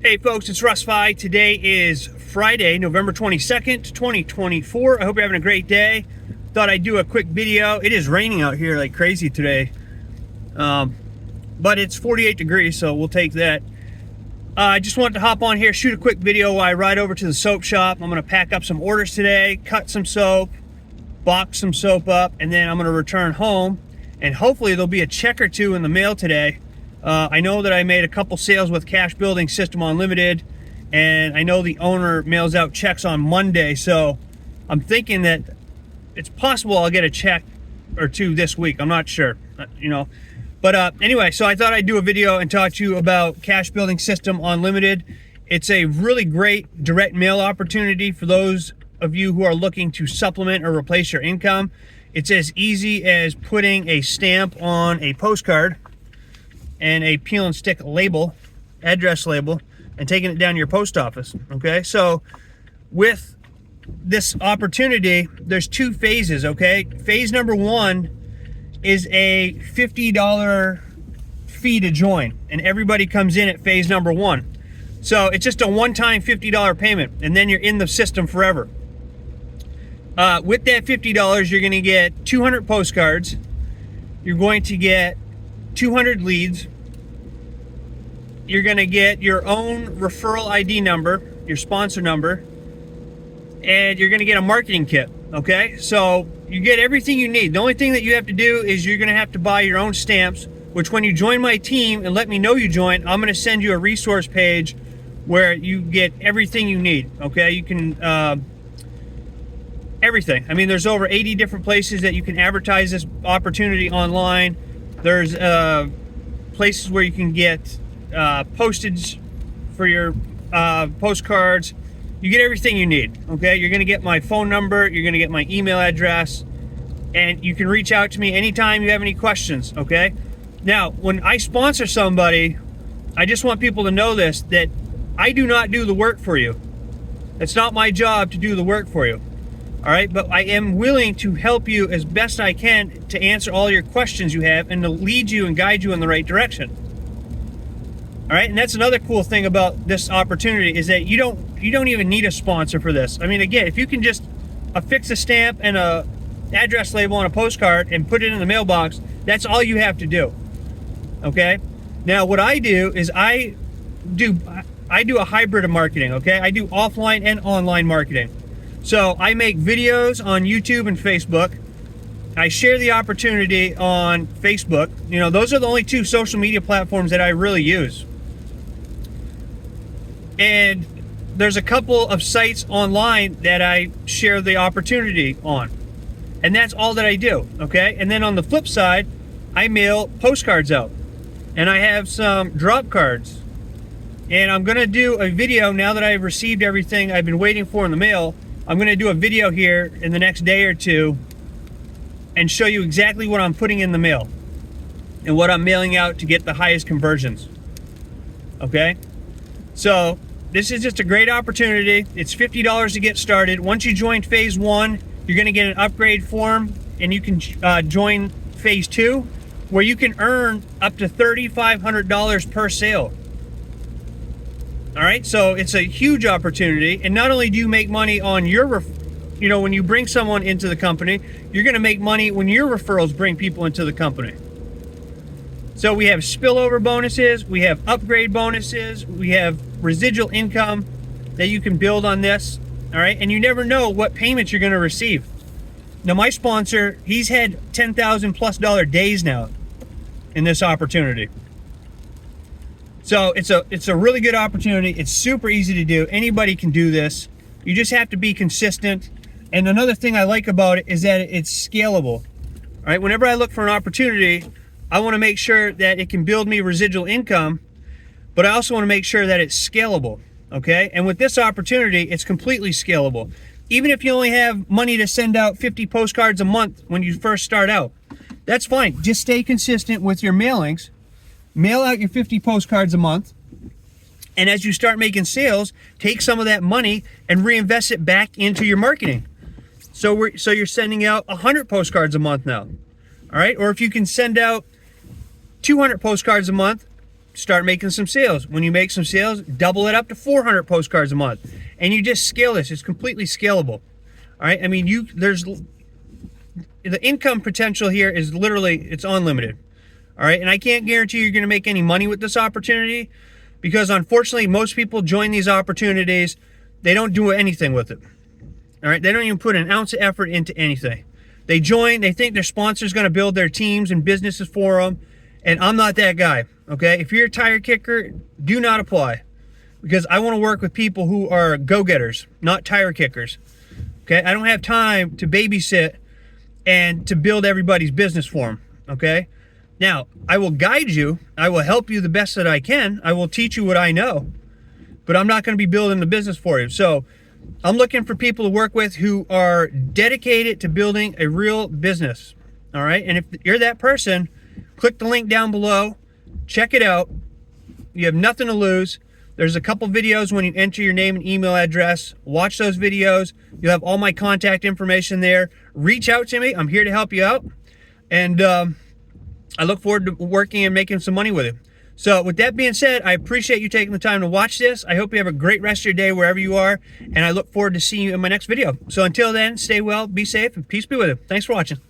Hey folks, it's Russ Fi. Today is Friday, November 22nd, 2024. I hope you're having a great day. Thought I'd do a quick video. It is raining out here like crazy today. But it's 48 degrees, so we'll take that. I just wanted to hop on here, shoot a quick video while I ride over to the soap shop. I'm going to pack up some orders today, cut some soap, box some soap up, and then I'm going to return home. And hopefully there'll be a check or two in the mail today. I know that I made a couple sales with Cash Building System Unlimited, and I know the owner mails out checks on Monday, so I'm thinking that it's possible I'll get a check or two this week. I'm not sure, But anyway, so I thought I'd do a video and talk to you about Cash Building System Unlimited. It's a really great direct mail opportunity for those of you who are looking to supplement or replace your income. It's as easy as putting a stamp on a postcard and a peel and stick label, address label, and taking it down to your post office, okay? So with this opportunity, there's two phases, okay? Phase number one is a $50 fee to join, and everybody comes in at phase number one. So it's just a one-time $50 payment, and then you're in the system forever. With that $50, you're gonna get 200 postcards, you're going to get 200 leads. You're going to get your own referral ID number, your sponsor number, and you're going to get a marketing kit, okay? So you get everything you need. The only thing that you have to do is you're going to have to buy your own stamps, which when you join my team and let me know you join, I'm going to send you a resource page where you get everything you need, okay? You can, everything. I mean, there's over 80 different places that you can advertise this opportunity online. There's places where you can get postage for your postcards. You get everything you need, okay? You're going to get my phone number, you're going to get my email address, and you can reach out to me anytime you have any questions, okay? Now, when I sponsor somebody, I just want people to know this, that I do not do the work for you. It's not my job to do the work for you. All right, but I am willing to help you as best I can to answer all your questions you have and to lead you and guide you in the right direction. All right, and that's another cool thing about this opportunity is that you don't even need a sponsor for this. I mean, again, if you can just affix a stamp and a address label on a postcard and put it in the mailbox, that's all you have to do. Okay? Now, what I do is I do a hybrid of marketing, okay? I do offline and online marketing. So I make videos on YouTube and Facebook. I share the opportunity on Facebook. You know, those are the only two social media platforms that I really use. And there's a couple of sites online that I share the opportunity on. And that's all that I do, okay? And then on the flip side, I mail postcards out. And I have some drop cards. And I'm gonna do a video now that I've received everything I've been waiting for in the mail. I'm going to do a video here in the next day or two and show you exactly what I'm putting in the mail and what I'm mailing out to get the highest conversions. Okay? So this is just a great opportunity. It's $50 to get started. Once you join phase one, you're going to get an upgrade form, and you can join phase two, where you can earn up to $3,500 per sale. All right, so it's a huge opportunity, and not only do you make money on your, when you bring someone into the company, you're going to make money when your referrals bring people into the company. So we have spillover bonuses, we have upgrade bonuses, we have residual income that you can build on this. All right, and you never know what payments you're going to receive. Now, my sponsor, he's had $10,000+ days now in this opportunity. So it's a really good opportunity. It's super easy to do. Anybody can do this. You just have to be consistent. And another thing I like about it is that it's scalable. All right, whenever I look for an opportunity, I want to make sure that it can build me residual income, but I also want to make sure that it's scalable, okay? And with this opportunity, it's completely scalable. Even if you only have money to send out 50 postcards a month when you first start out, that's fine. Just stay consistent with your mailings. Mail out your 50 postcards a month, and as you start making sales, take some of that money and reinvest it back into your marketing. So you're sending out 100 postcards a month now. All right, or if you can send out 200 postcards a month, start making some sales. When you make some sales, double it up to 400 postcards a month, and you just scale this. It's completely scalable. All right. I mean, there's the income potential here is literally, it's unlimited. All right. And I can't guarantee you're going to make any money with this opportunity, because unfortunately, most people join these opportunities. They don't do anything with it. All right. They don't even put an ounce of effort into anything. They join, they think their sponsor's going to build their teams and businesses for them. And I'm not that guy. Okay. If you're a tire kicker, do not apply, because I want to work with people who are go-getters, not tire kickers. Okay. I don't have time to babysit and to build everybody's business for them. Okay. Now, I will guide you. I will help you the best that I can. I will teach you what I know, but I'm not going to be building the business for you. So I'm looking for people to work with who are dedicated to building a real business. All right. And if you're that person, click the link down below, check it out. You have nothing to lose. There's a couple videos when you enter your name and email address. Watch those videos. You'll have all my contact information there. Reach out to me. I'm here to help you out. And I look forward to working and making some money with it. So with that being said, I appreciate you taking the time to watch this. I hope you have a great rest of your day wherever you are. And I look forward to seeing you in my next video. So until then, stay well, be safe, and peace be with you. Thanks for watching.